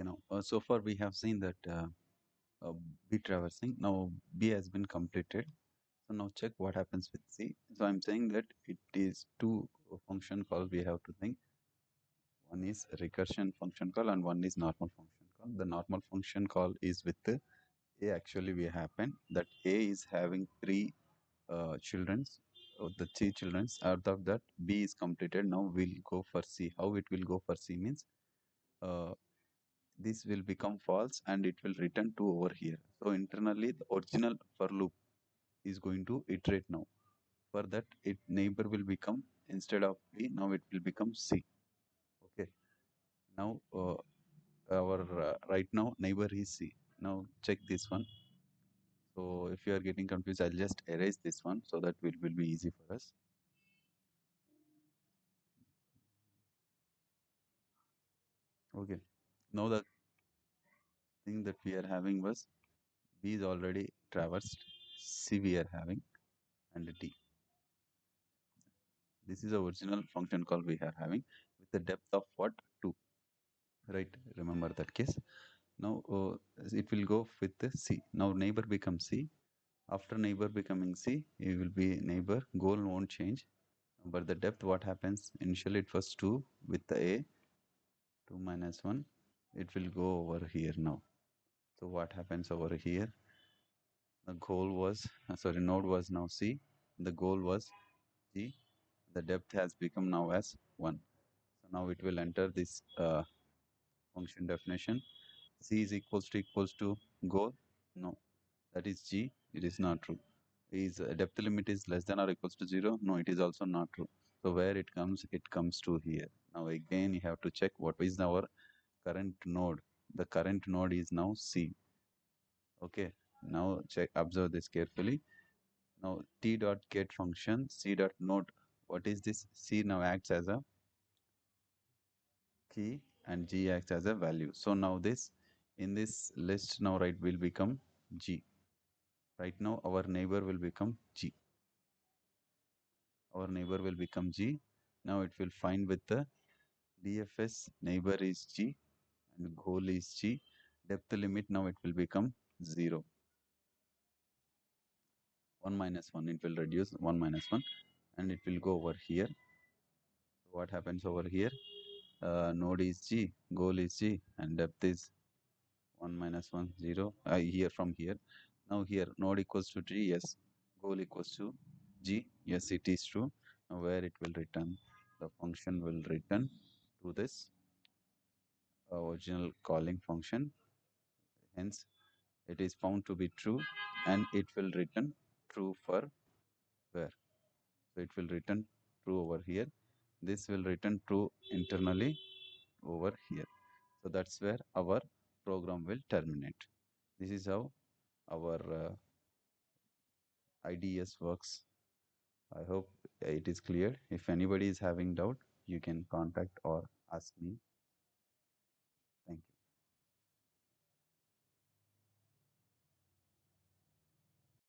Okay, now so far we have seen that uh, B traversing. Now B has been completed. So now check what happens with C. So I'm saying that it is two function call we have to think. One is recursion function call and one is normal function call. The normal function call is with the A. Actually, we happen that A is having three children's. The three children's out of that B is completed. Now we'll go for C. How it will go for C means uh, this will become false and it will return to over here. So internally the original for loop is going to iterate now. For that it neighbor will become instead of B now it will become C. Okay. Now our right now neighbor is C. Now check this one. So if you are getting confused, I'll just erase this one so that it will be easy for us. Okay. Now the thing that we are having was B is already traversed, C we are having, and D. This is the original function call we are having with the depth of what? 2. Right? Remember that case. Now it will go with the C. Now neighbor becomes C. After neighbor becoming C, it will be neighbor. Goal won't change. But the depth, what happens? Initially it was 2 with the A, 2 minus 1. It will go over here now. So what happens over here? The goal was, sorry, node was now C. The goal was G. The depth has become now as 1. So now it will enter this function definition. C is equals to goal. No, that is G. It is not true. Is depth limit is less than or equals to 0? No, it is also not true. So where it comes to here. Now again you have to check what is our current node. The current node is now C. Okay. Now check observe this carefully. Now t dot get function c dot node. What is this? C now acts as a key and G acts as a value. So now this in this list now right will become G. Right now our neighbor will become G. Our neighbor will become G. Now it will find with the DFS neighbor is G and goal is G. Depth limit now it will become 0. 1 minus 1 it will reduce 1 minus 1 and it will go over here. So what happens over here? Node is G, goal is G and depth is 1 minus 1 0 here from here. Now here node equals to G, yes, goal equals to G, yes, it is true. Now where it will return? The function will return to this original calling function, hence it is found to be true and it will return true for where? So it will return true over here. This will return true internally over here. So that's where our program will terminate. This is how our IDS works. I hope it is clear. If anybody is having doubt, you can contact or ask me